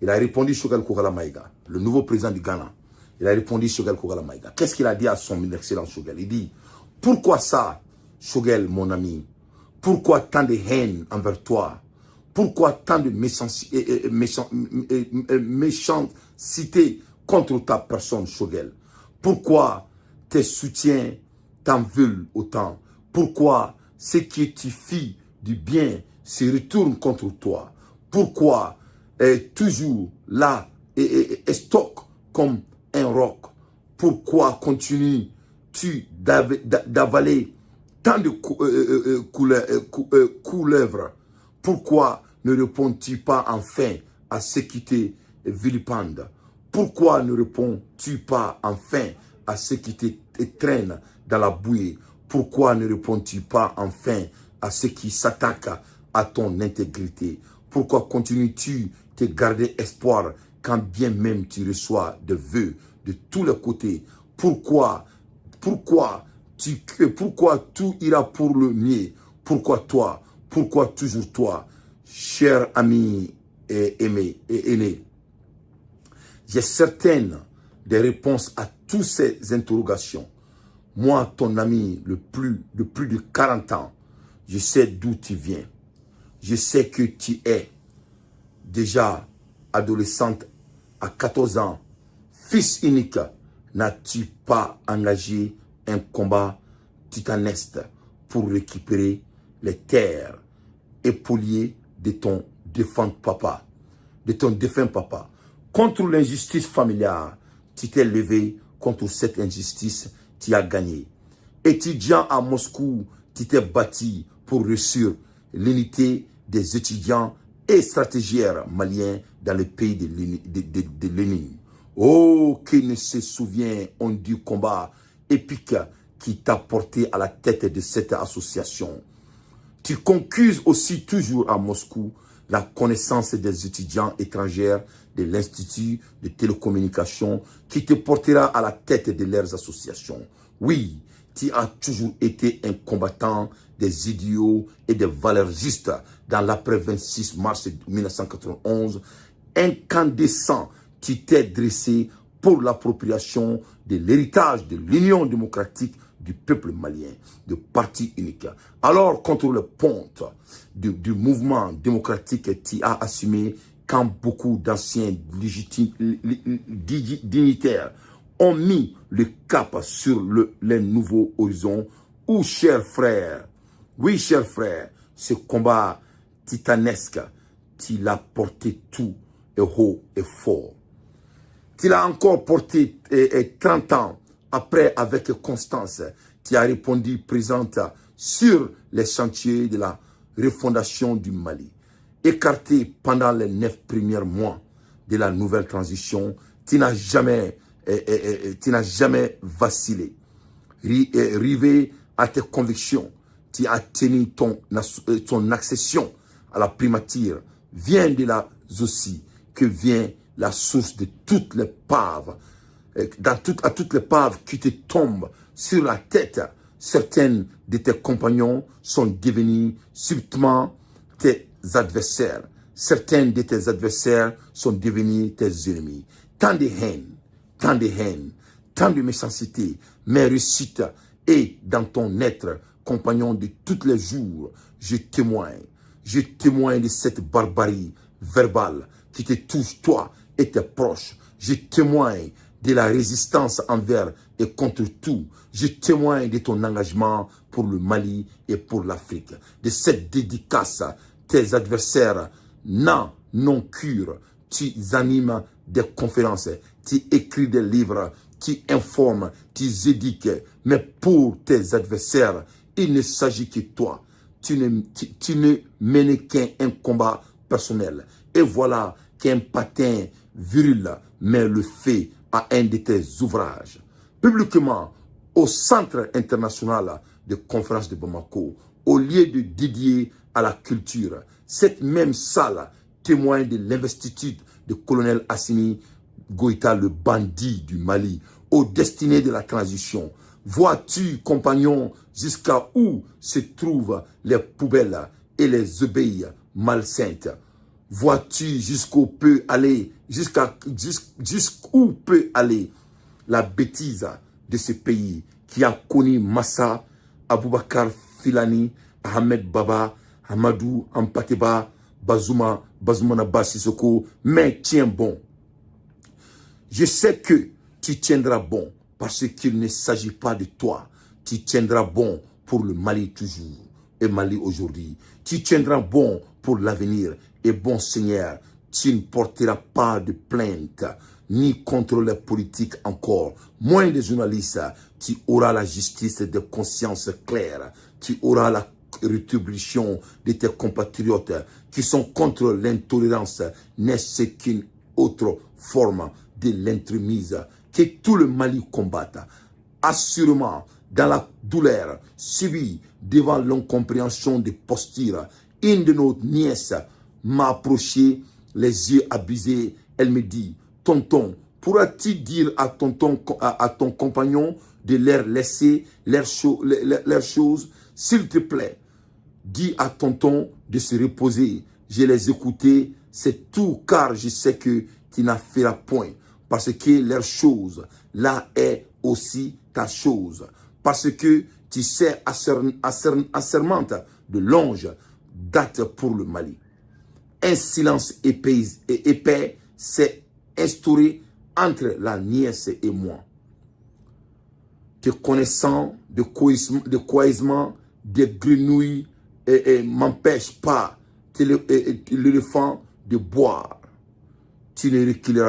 Il a répondu Choguel Kogala Maïga, le nouveau président du Ghana. Il a répondu Choguel Kogala Maïga. Qu'est-ce qu'il a dit à son excellent Choguel? Il dit, pourquoi ça, Choguel, mon ami? Pourquoi tant de haine envers toi? Pourquoi tant de méchanceté contre ta personne, Choguel? Pourquoi tes soutiens t'en veulent autant? Pourquoi ce qui tu fais du bien se retourne contre toi? Pourquoi toujours là et stock comme un roc? Pourquoi continues-tu d'avaler tant de couleuvres? Pourquoi ne réponds-tu pas enfin à ce qui te vilipende? Pourquoi ne réponds-tu pas enfin à ce qui te traîne dans la bouée? Pourquoi ne réponds-tu pas enfin à ce qui s'attaque à ton intégrité? Pourquoi continues-tu de garder espoir quand bien même tu reçois des vœux de tous les côtés? Pourquoi tout ira pour le mieux? Pourquoi toi? Pourquoi toujours toi? Cher ami et aîné, j'ai certaines des réponses à toutes ces interrogations. Moi, ton ami de plus de 40 ans, je sais d'où tu viens. Je sais que tu es déjà adolescente à 14 ans. Fils unique, n'as-tu pas engagé un combat titanesque pour récupérer les terres époliées de ton défunt papa? Contre l'injustice familiale, tu t'es levé contre cette injustice, tu as gagné. Étudiant à Moscou, tu t'es battu pour réussir l'unité des étudiants et stratégiaires maliens dans le pays de Lénine. Oh, qui ne se souvient du combat épique qui t'a porté à la tête de cette association. Tu concuses aussi toujours à Moscou la connaissance des étudiants étrangers de l'Institut de télécommunications qui te portera à la tête de leurs associations. Oui, tu as toujours été un combattant des idéaux et des valeurs justes dans l'après 26 mars 1991. Incandescent, tu t'es dressé pour l'appropriation de l'héritage de l'Union démocratique du peuple malien, de parti unique. Alors, contre le ponte du mouvement démocratique, tu as assumé quand beaucoup d'anciens dignitaires ont mis le cap sur les nouveaux horizons. Où, chers frères, oui, chers frères, ce combat titanesque, tu l'as porté tout et haut et fort. Tu l'as encore porté 30 ans après avec constance. Tu as répondu présente sur les chantiers de la refondation du Mali. Écarté pendant les 9 premiers mois de la nouvelle transition, tu n'as jamais vacillé. Rivé à tes convictions, tu as tenu ton accession à la primature. Vient de là aussi que vient la source de toutes les paves, à toutes les paves qui te tombent sur la tête. Certains de tes compagnons sont devenus subitement tes adversaires. Certains de tes adversaires sont devenus tes ennemis. Tant de haine, tant de méchanceté, mais réussite et dans ton être, compagnon de tous les jours, je témoigne de cette barbarie verbale qui te touche toi et tes proches. Je témoigne de la résistance envers et contre tout. Je témoigne de ton engagement pour le Mali et pour l'Afrique. De cette dédicace, tes adversaires n'ont cure. Tu animes des conférences, tu écris des livres, tu informes, tu éduques. Mais pour tes adversaires, il ne s'agit que toi. Tu ne mènes qu'un combat personnel. Et voilà qu'un patin viril met le feu à un de tes ouvrages. Publiquement, au Centre international de conférences de Bamako, au lieu de dédier à la culture, cette même salle témoigne de l'investiture de colonel Assimi Goïta, le bandit du Mali, aux destinées de la transition. Vois-tu, compagnon, jusqu'à où se trouvent les poubelles et les obéis malsaintes? Vois-tu jusqu'où peut aller, jusqu'où peut aller la bêtise de ce pays qui a connu Massa, Aboubakar Filani, Ahmed Baba, Hamadou Ampateba, Bazoumana Bassissoko, mais tiens bon. Je sais que tu tiendras bon parce qu'il ne s'agit pas de toi. Tu tiendras bon pour le Mali toujours et Mali aujourd'hui. Tu tiendras bon pour l'avenir. Et bon Seigneur, tu ne porteras pas de plainte ni contre les politiques encore, moins des journalistes. Tu auras la justice de conscience claire. Tu auras la rétribution de tes compatriotes qui sont contre l'intolérance, n'est-ce qu'une autre forme de l'entremise que tout le Mali combatte. Assurément, dans la douleur subie devant l'incompréhension des postures, une de nos nièces m'a approché, les yeux abusés. Elle me dit, tonton, pourras-tu dire à ton compagnon de leur laisser leurs choses, s'il te plaît? Dis à tonton de se reposer. Je les écoutais, c'est tout, car je sais que tu n'as fait la point. Parce que leur chose, là est aussi ta chose. Parce que tu sais assermente de longe date pour le Mali. Un silence épais s'est instauré entre la nièce et moi. Te connaissant de coaisement, des grenouilles m'empêche pas l'éléphant de boire. Tu ne reculeras